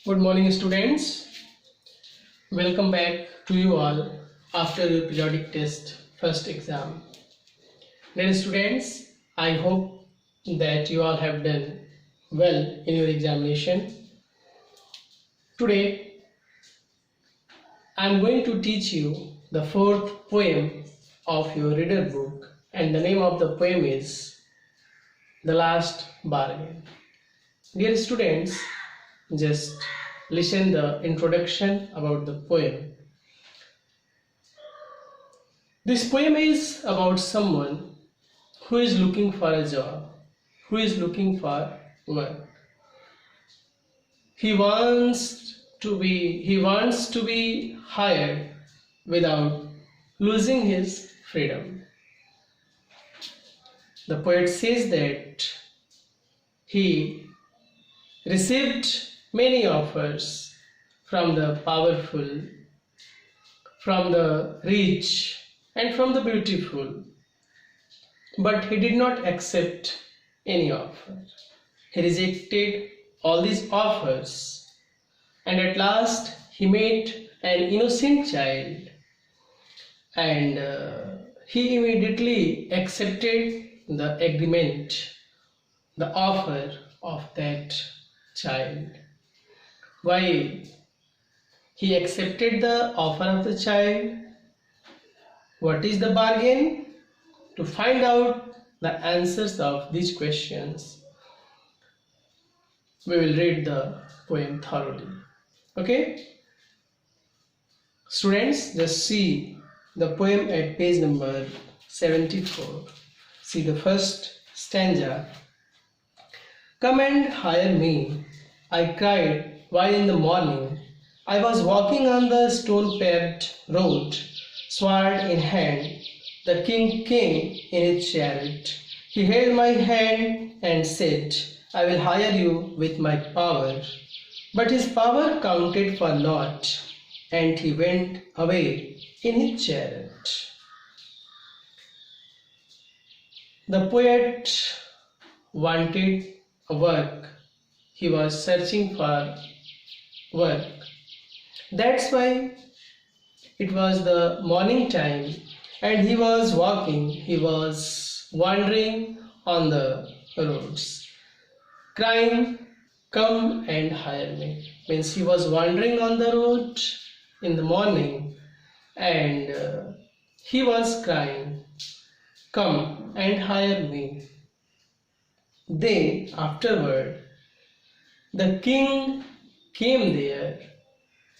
Good morning, students. Welcome back to you all after your periodic test first exam. Dear students, I hope that you all have done well in your examination. Today, I am going to teach you the fourth poem of your reader book, and the name of the poem is The Last Bargain. Dear students, just listen the introduction about the poem. This poem is about someone who is looking for a job, who is looking for work. He wants to be hired without losing his freedom. The poet says that he received many offers from the powerful, from the rich, and from the beautiful, but he did not accept any offer. He rejected all these offers, and at last he met an innocent child, and he immediately accepted the agreement, the offer of that child. Why he accepted the offer of the child? What is the bargain? To find out the answers of these questions, we will read the poem thoroughly. Okay? Students, just see the poem at page number 74. See the first stanza. Come and hire me, I cried while in the morning I was walking on the stone-paved road, sword in hand. The king came in his chariot. He held my hand and said, I will hire you with my power. But his power counted for naught, and he went away in his chariot. The poet wanted a work. He was searching for work. That's why it was the morning time and he was walking, he was wandering on the roads, crying, come and hire me. Means he was wandering on the road in the morning and he was crying, come and hire me. Then afterward, the king came there,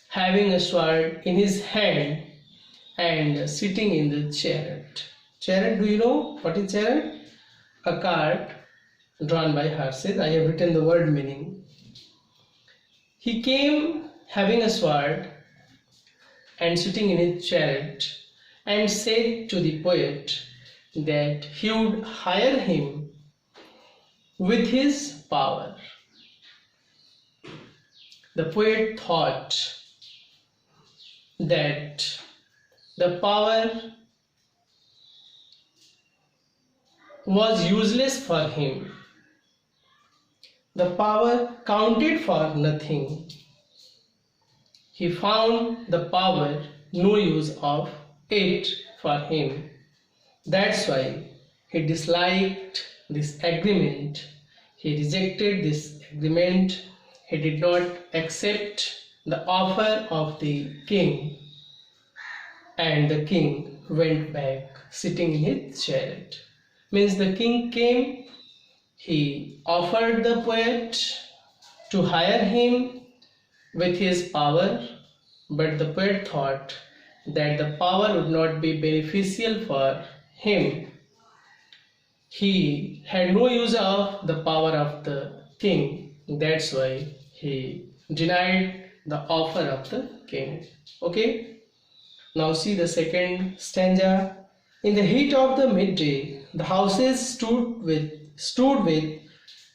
having a sword in his hand and sitting in the chariot. Chariot, do you know what is chariot? A cart drawn by horses. I have written the word meaning. He came having a sword and sitting in his chariot and said to the poet that he would hire him with his power. The poet thought that the power was useless for him. The power counted for nothing. He found the power no use of it for him. That's why he disliked this agreement. He rejected this agreement. He did not accept the offer of the king, and the king went back sitting in his chariot. Means the king came, he offered the poet to hire him with his power, but the poet thought that the power would not be beneficial for him. He had no use of the power of the king. That's why he denied the offer of the king. Okay? Now see the second stanza. In the heat of the midday, the houses stood with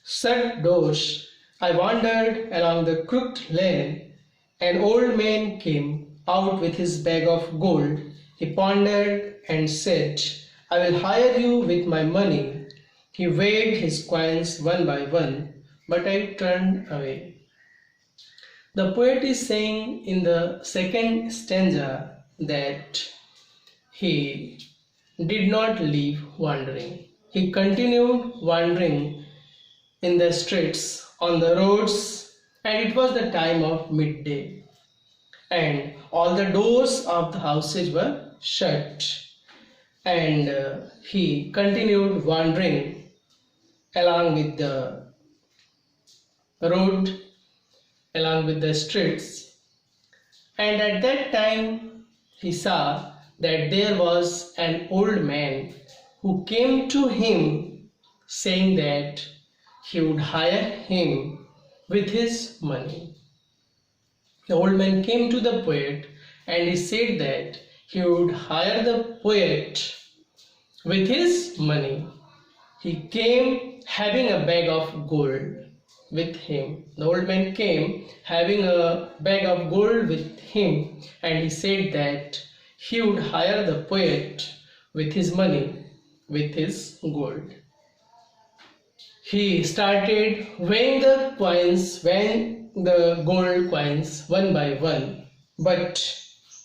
shut doors. I wandered along the crooked lane. An old man came out with his bag of gold. He pondered and said, I will hire you with my money. He weighed his coins one by one, but I turned away. The poet is saying in the second stanza that he did not leave wandering. He continued wandering in the streets, on the roads, and it was the time of midday. And all the doors of the houses were shut. And he continued wandering along with the road, along with the streets. And at that time, he saw that there was an old man who came to him saying that he would hire him with his money. The old man came to the poet and he said that he would hire the poet with his money. He came having a bag of gold with him. The old man came having a bag of gold with him, and he said that he would hire the poet with his money, with his gold. He started weighing the coins, weighing the gold coins one by one, but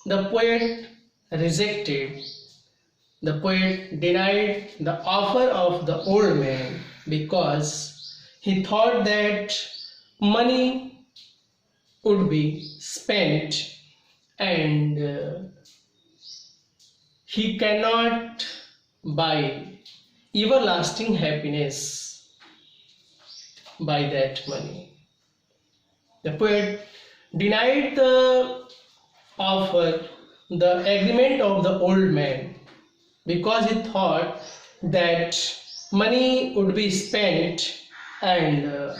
the poet rejected. The poet denied the offer of the old man because he thought that money would be spent and he cannot buy everlasting happiness by that money. The poet denied the offer, the agreement of the old man, because he thought that money would be spent and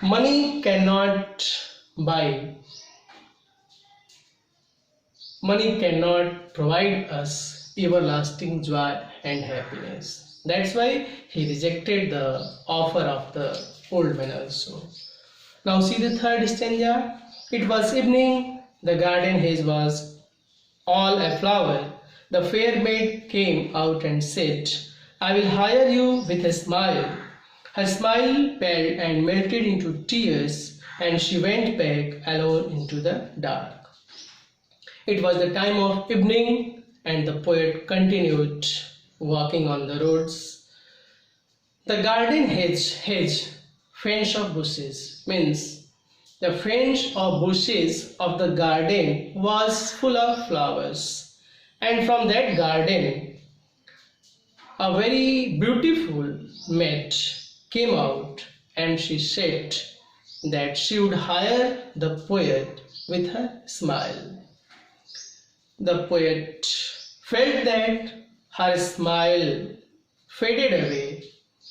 money cannot buy, money cannot provide us everlasting joy and happiness. That's why he rejected the offer of the old man also. Now see the third stanza. It was evening, the garden hedge was all aflower. The fair maid came out and said, I will hire you with a smile. Her smile paled and melted into tears, and she went back alone into the dark. It was the time of evening, and the poet continued walking on the roads. The garden hedge, fence of bushes, means the fence of bushes of the garden was full of flowers. And from that garden, a very beautiful maid came out, and she said that she would hire the poet with her smile. The poet felt that her smile faded away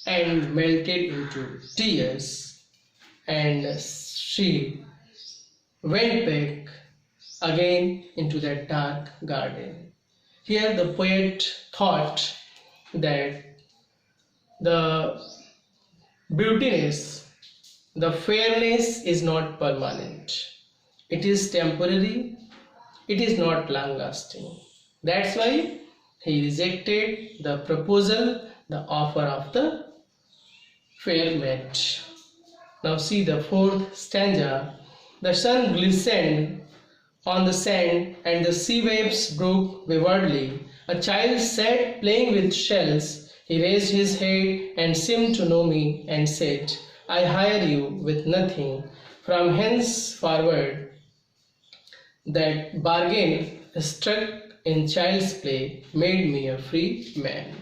and melted into tears, and she went back again into that dark garden. Here the poet thought that the beautiness, the fairness is not permanent. It is temporary. It is not long lasting. That's why he rejected the proposal, the offer of the fair maid. Now see the fourth stanza. The sun glistened on the sand and the sea waves broke waywardly. A child sat playing with shells. He raised his head and seemed to know me and said, I hire you with nothing. From henceforward, that bargain struck in child's play made me a free man.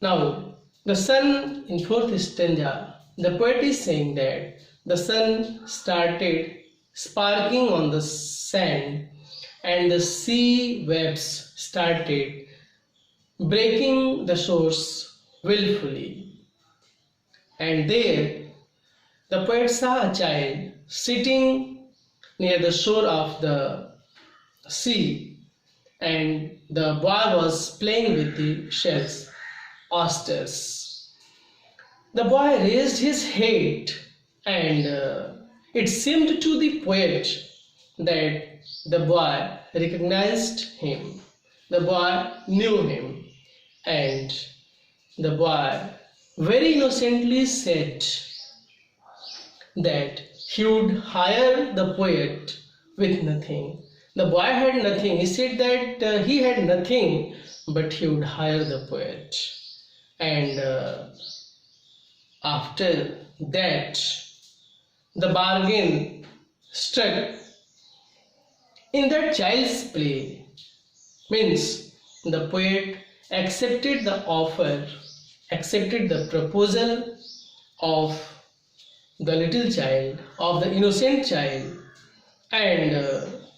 Now, the sun in fourth stanza, the poet is saying that the sun started sparkling on the sand and the sea waves started breaking the shores willfully. And there the poet saw a child sitting near the shore of the sea, and the boy was playing with the shells, oysters. The boy raised his head, and it seemed to the poet that the boy recognized him. The boy knew him, and the boy very innocently said that he would hire the poet with nothing. The boy had nothing. He said that he had nothing, but he would hire the poet. And after that, the bargain struck in that child's play. Means the poet accepted the offer, accepted the proposal of the little child, of the innocent child, and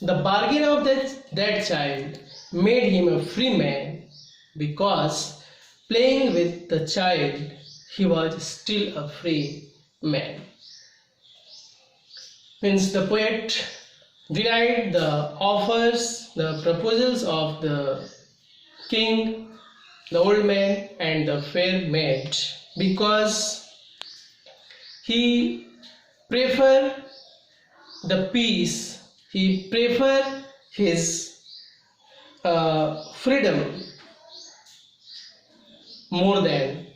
the bargain of that child made him a free man, because playing with the child he was still a free man. Means the poet denied the offers, the proposals of the king, the old man and the fair maid, because he preferred the peace, he preferred his freedom more than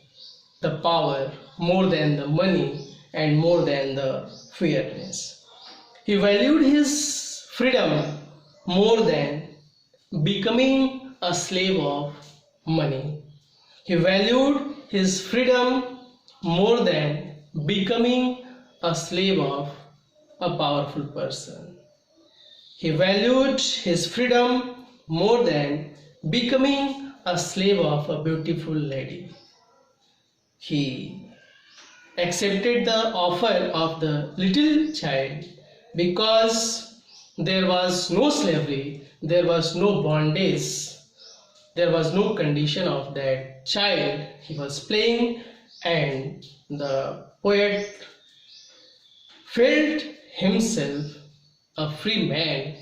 the power, more than the money and more than the fairness. He valued his freedom more than becoming a slave of money. He valued his freedom more than becoming a slave of a powerful person. He valued his freedom more than becoming a slave of a beautiful lady. He accepted the offer of the little child because there was no slavery, there was no bondage, there was no condition of that child. He was playing, and the poet felt himself a free man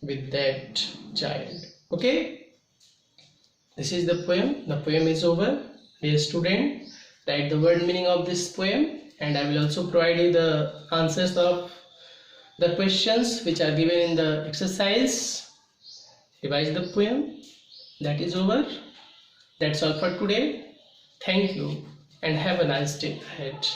with that child. Okay, this is the poem. The poem is over. Dear student, write the word meaning of this poem, and I will also provide you the answers of the questions which are given in the exercise. Revise the poem. That is over. That's all for today. Thank you and have a nice day ahead.